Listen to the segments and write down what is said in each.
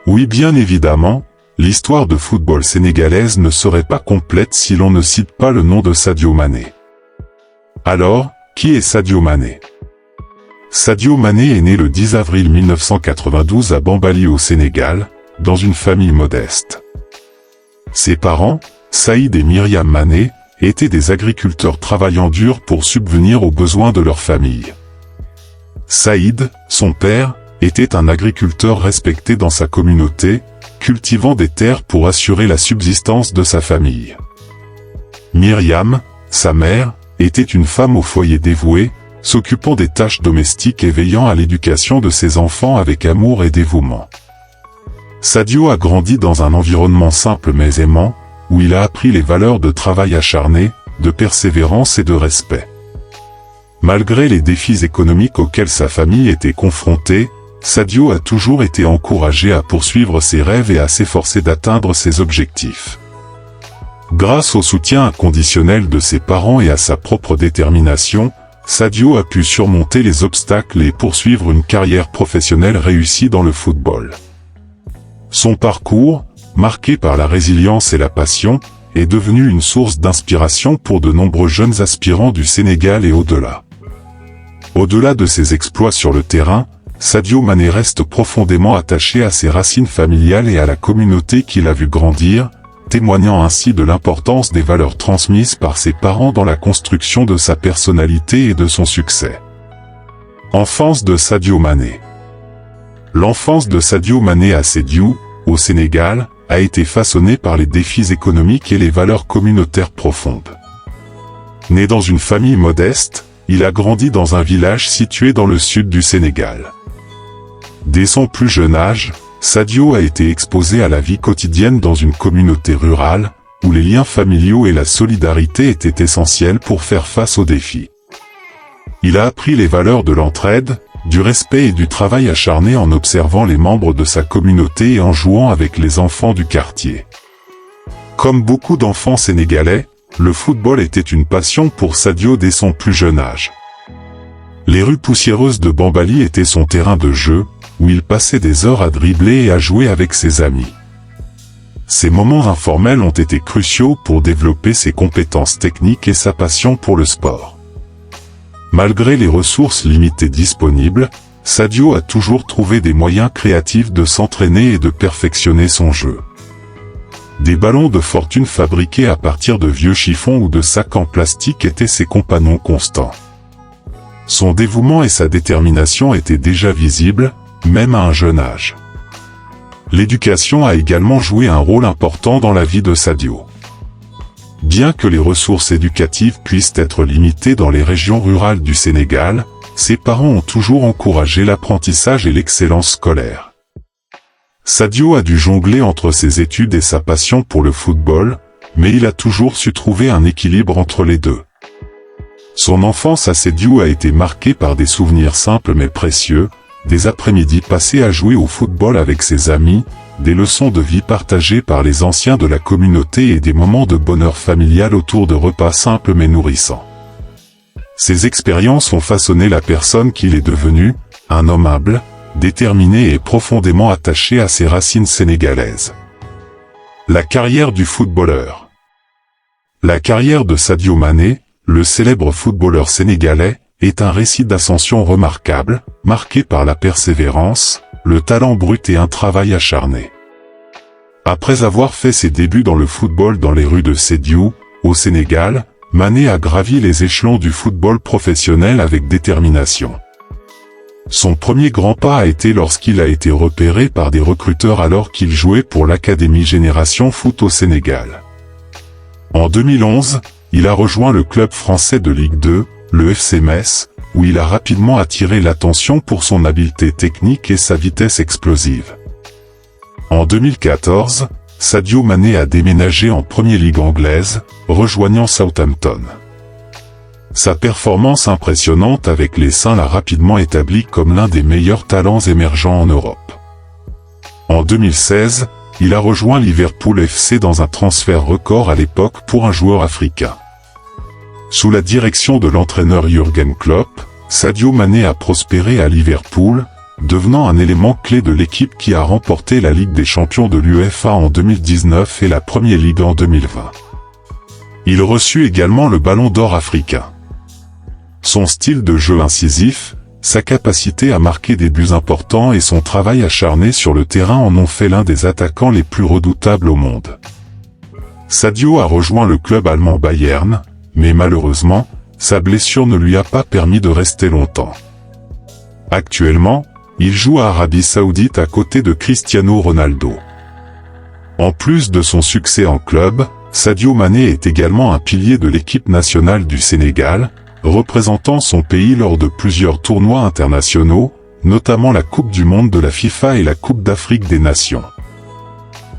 Oui, bien évidemment, l'histoire de football sénégalaise ne serait pas complète si l'on ne cite pas le nom de Sadio Mané. Alors, qui est Sadio Mané? Sadio Mané est né le 10 avril 1992 à Bambali au Sénégal, dans une famille modeste. Ses parents, Saïd et Myriam Mané, étaient des agriculteurs travaillant dur pour subvenir aux besoins de leur famille. Saïd, son père, était un agriculteur respecté dans sa communauté, cultivant des terres pour assurer la subsistance de sa famille. Myriam, sa mère, était une femme au foyer dévouée, s'occupant des tâches domestiques et veillant à l'éducation de ses enfants avec amour et dévouement. Sadio a grandi dans un environnement simple mais aimant, où il a appris les valeurs de travail acharné, de persévérance et de respect. Malgré les défis économiques auxquels sa famille était confrontée, Sadio a toujours été encouragé à poursuivre ses rêves et à s'efforcer d'atteindre ses objectifs. Grâce au soutien inconditionnel de ses parents et à sa propre détermination, Sadio a pu surmonter les obstacles et poursuivre une carrière professionnelle réussie dans le football. Son parcours, marqué par la résilience et la passion, est devenu une source d'inspiration pour de nombreux jeunes aspirants du Sénégal et au-delà. Au-delà de ses exploits sur le terrain, Sadio Mané reste profondément attaché à ses racines familiales et à la communauté qu'il a vu grandir, témoignant ainsi de l'importance des valeurs transmises par ses parents dans la construction de sa personnalité et de son succès. Enfance de Sadio Mané. L'enfance de Sadio Mané à Sédhiou, au Sénégal, a été façonnée par les défis économiques et les valeurs communautaires profondes. Né dans une famille modeste, il a grandi dans un village situé dans le sud du Sénégal. Dès son plus jeune âge, Sadio a été exposé à la vie quotidienne dans une communauté rurale, où les liens familiaux et la solidarité étaient essentiels pour faire face aux défis. Il a appris les valeurs de l'entraide, du respect et du travail acharné en observant les membres de sa communauté et en jouant avec les enfants du quartier. Comme beaucoup d'enfants sénégalais, le football était une passion pour Sadio dès son plus jeune âge. Les rues poussiéreuses de Bambali étaient son terrain de jeu, où il passait des heures à dribbler et à jouer avec ses amis. Ces moments informels ont été cruciaux pour développer ses compétences techniques et sa passion pour le sport. Malgré les ressources limitées disponibles, Sadio a toujours trouvé des moyens créatifs de s'entraîner et de perfectionner son jeu. Des ballons de fortune fabriqués à partir de vieux chiffons ou de sacs en plastique étaient ses compagnons constants. Son dévouement et sa détermination étaient déjà visibles, même à un jeune âge. L'éducation a également joué un rôle important dans la vie de Sadio. Bien que les ressources éducatives puissent être limitées dans les régions rurales du Sénégal, ses parents ont toujours encouragé l'apprentissage et l'excellence scolaire. Sadio a dû jongler entre ses études et sa passion pour le football, mais il a toujours su trouver un équilibre entre les deux. Son enfance à Sédhiou a été marquée par des souvenirs simples mais précieux, des après-midi passés à jouer au football avec ses amis, des leçons de vie partagées par les anciens de la communauté et des moments de bonheur familial autour de repas simples mais nourrissants. Ces expériences ont façonné la personne qu'il est devenu, un homme humble, déterminé et profondément attaché à ses racines sénégalaises. La carrière du footballeur. La carrière de Sadio Mané, le célèbre footballeur sénégalais, est un récit d'ascension remarquable, marqué par la persévérance, le talent brut et un travail acharné. Après avoir fait ses débuts dans le football dans les rues de Sédhiou, au Sénégal, Mané a gravi les échelons du football professionnel avec détermination. Son premier grand pas a été lorsqu'il a été repéré par des recruteurs alors qu'il jouait pour l'Académie Génération Foot au Sénégal. En 2011, il a rejoint le club français de Ligue 2, le FC Metz, où il a rapidement attiré l'attention pour son habileté technique et sa vitesse explosive. En 2014, Sadio Mané a déménagé en Première Ligue anglaise, rejoignant Southampton. Sa performance impressionnante avec les Saints l'a rapidement établi comme l'un des meilleurs talents émergents en Europe. En 2016, il a rejoint Liverpool FC dans un transfert record à l'époque pour un joueur africain. Sous la direction de l'entraîneur Jürgen Klopp, Sadio Mané a prospéré à Liverpool, devenant un élément clé de l'équipe qui a remporté la Ligue des champions de l'UEFA en 2019 et la Premier League en 2020. Il reçut également le Ballon d'Or africain. Son style de jeu incisif, sa capacité à marquer des buts importants et son travail acharné sur le terrain en ont fait l'un des attaquants les plus redoutables au monde. Sadio a rejoint le club allemand Bayern, mais malheureusement, sa blessure ne lui a pas permis de rester longtemps. Actuellement, il joue à Arabie Saoudite à côté de Cristiano Ronaldo. En plus de son succès en club, Sadio Mané est également un pilier de l'équipe nationale du Sénégal, représentant son pays lors de plusieurs tournois internationaux, notamment la Coupe du Monde de la FIFA et la Coupe d'Afrique des Nations.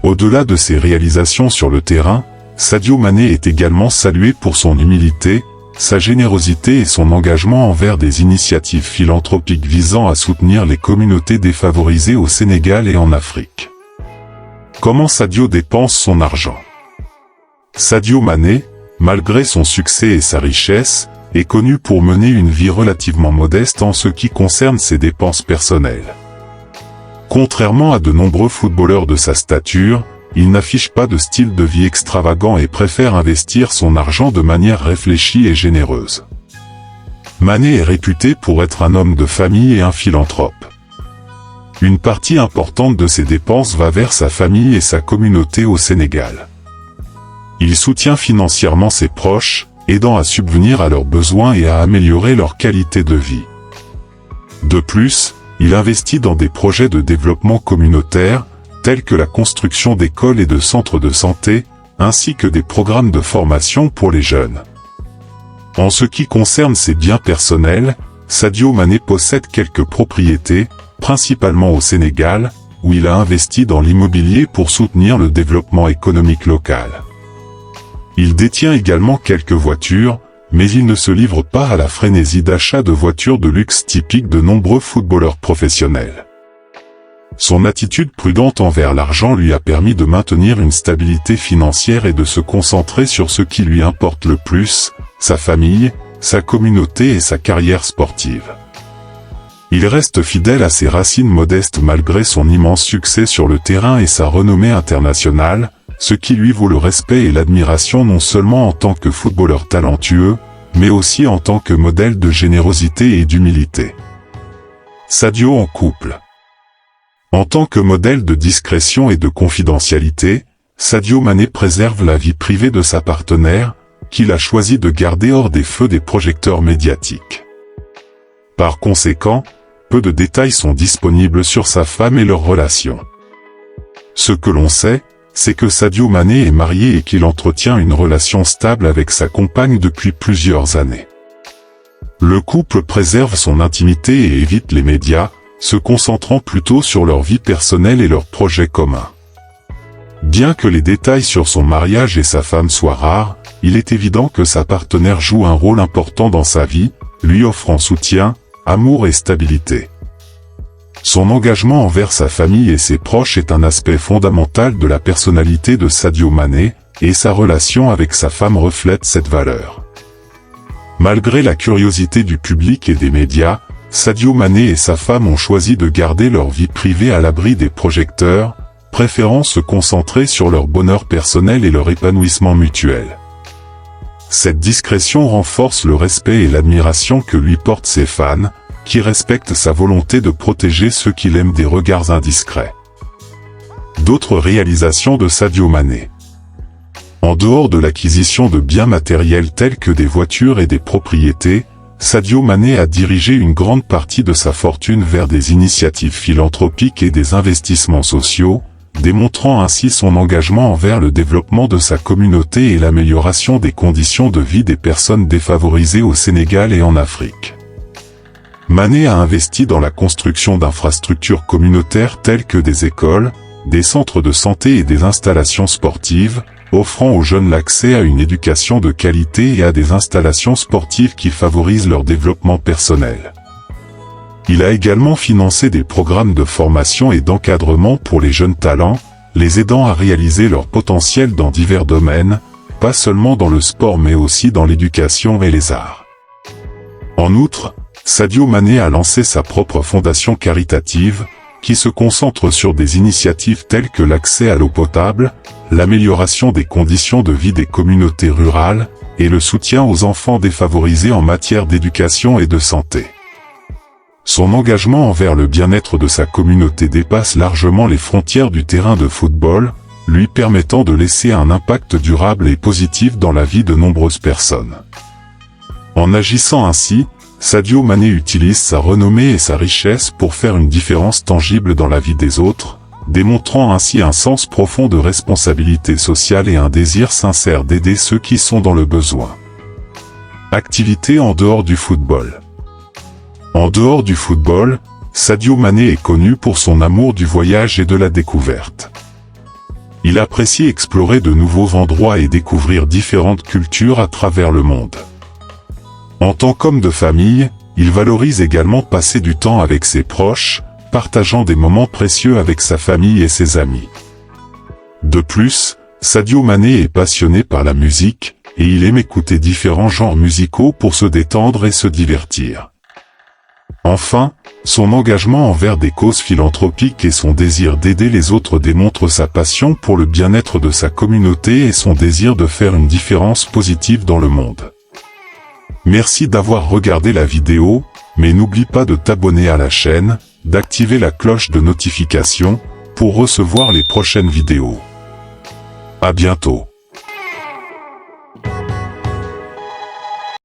Au-delà de ses réalisations sur le terrain, Sadio Mané est également salué pour son humilité, sa générosité et son engagement envers des initiatives philanthropiques visant à soutenir les communautés défavorisées au Sénégal et en Afrique. Comment Sadio dépense son argent? Sadio Mané, malgré son succès et sa richesse, est connu pour mener une vie relativement modeste en ce qui concerne ses dépenses personnelles. Contrairement à de nombreux footballeurs de sa stature, il n'affiche pas de style de vie extravagant et préfère investir son argent de manière réfléchie et généreuse. Mané est réputé pour être un homme de famille et un philanthrope. Une partie importante de ses dépenses va vers sa famille et sa communauté au Sénégal. Il soutient financièrement ses proches, aidant à subvenir à leurs besoins et à améliorer leur qualité de vie. De plus, il investit dans des projets de développement communautaire, tels que la construction d'écoles et de centres de santé, ainsi que des programmes de formation pour les jeunes. En ce qui concerne ses biens personnels, Sadio Mané possède quelques propriétés, principalement au Sénégal, où il a investi dans l'immobilier pour soutenir le développement économique local. Il détient également quelques voitures, mais il ne se livre pas à la frénésie d'achat de voitures de luxe typique de nombreux footballeurs professionnels. Son attitude prudente envers l'argent lui a permis de maintenir une stabilité financière et de se concentrer sur ce qui lui importe le plus, sa famille, sa communauté et sa carrière sportive. Il reste fidèle à ses racines modestes malgré son immense succès sur le terrain et sa renommée internationale, ce qui lui vaut le respect et l'admiration non seulement en tant que footballeur talentueux, mais aussi en tant que modèle de générosité et d'humilité. Sadio en couple. En tant que modèle de discrétion et de confidentialité, Sadio Mané préserve la vie privée de sa partenaire, qu'il a choisi de garder hors des feux des projecteurs médiatiques. Par conséquent, peu de détails sont disponibles sur sa femme et leur relation. Ce que l'on sait, c'est que Sadio Mané est marié et qu'il entretient une relation stable avec sa compagne depuis plusieurs années. Le couple préserve son intimité et évite les médias, se concentrant plutôt sur leur vie personnelle et leurs projets communs. Bien que les détails sur son mariage et sa femme soient rares, il est évident que sa partenaire joue un rôle important dans sa vie, lui offrant soutien, amour et stabilité. Son engagement envers sa famille et ses proches est un aspect fondamental de la personnalité de Sadio Mané, et sa relation avec sa femme reflète cette valeur. Malgré la curiosité du public et des médias, Sadio Mané et sa femme ont choisi de garder leur vie privée à l'abri des projecteurs, préférant se concentrer sur leur bonheur personnel et leur épanouissement mutuel. Cette discrétion renforce le respect et l'admiration que lui portent ses fans, qui respectent sa volonté de protéger ceux qu'il aime des regards indiscrets. D'autres réalisations de Sadio Mané. En dehors de l'acquisition de biens matériels tels que des voitures et des propriétés, Sadio Mané a dirigé une grande partie de sa fortune vers des initiatives philanthropiques et des investissements sociaux, démontrant ainsi son engagement envers le développement de sa communauté et l'amélioration des conditions de vie des personnes défavorisées au Sénégal et en Afrique. Mané a investi dans la construction d'infrastructures communautaires telles que des écoles, des centres de santé et des installations sportives, offrant aux jeunes l'accès à une éducation de qualité et à des installations sportives qui favorisent leur développement personnel. Il a également financé des programmes de formation et d'encadrement pour les jeunes talents, les aidant à réaliser leur potentiel dans divers domaines, pas seulement dans le sport mais aussi dans l'éducation et les arts. En outre, Sadio Mané a lancé sa propre fondation caritative, qui se concentre sur des initiatives telles que l'accès à l'eau potable, l'amélioration des conditions de vie des communautés rurales, et le soutien aux enfants défavorisés en matière d'éducation et de santé. Son engagement envers le bien-être de sa communauté dépasse largement les frontières du terrain de football, lui permettant de laisser un impact durable et positif dans la vie de nombreuses personnes. En agissant ainsi, Sadio Mané utilise sa renommée et sa richesse pour faire une différence tangible dans la vie des autres, démontrant ainsi un sens profond de responsabilité sociale et un désir sincère d'aider ceux qui sont dans le besoin. Activités en dehors du football. En dehors du football, Sadio Mané est connu pour son amour du voyage et de la découverte. Il apprécie explorer de nouveaux endroits et découvrir différentes cultures à travers le monde. En tant qu'homme de famille, il valorise également passer du temps avec ses proches, partageant des moments précieux avec sa famille et ses amis. De plus, Sadio Mané est passionné par la musique, et il aime écouter différents genres musicaux pour se détendre et se divertir. Enfin, son engagement envers des causes philanthropiques et son désir d'aider les autres démontrent sa passion pour le bien-être de sa communauté et son désir de faire une différence positive dans le monde. Merci d'avoir regardé la vidéo, mais n'oublie pas de t'abonner à la chaîne, d'activer la cloche de notification, pour recevoir les prochaines vidéos. À bientôt.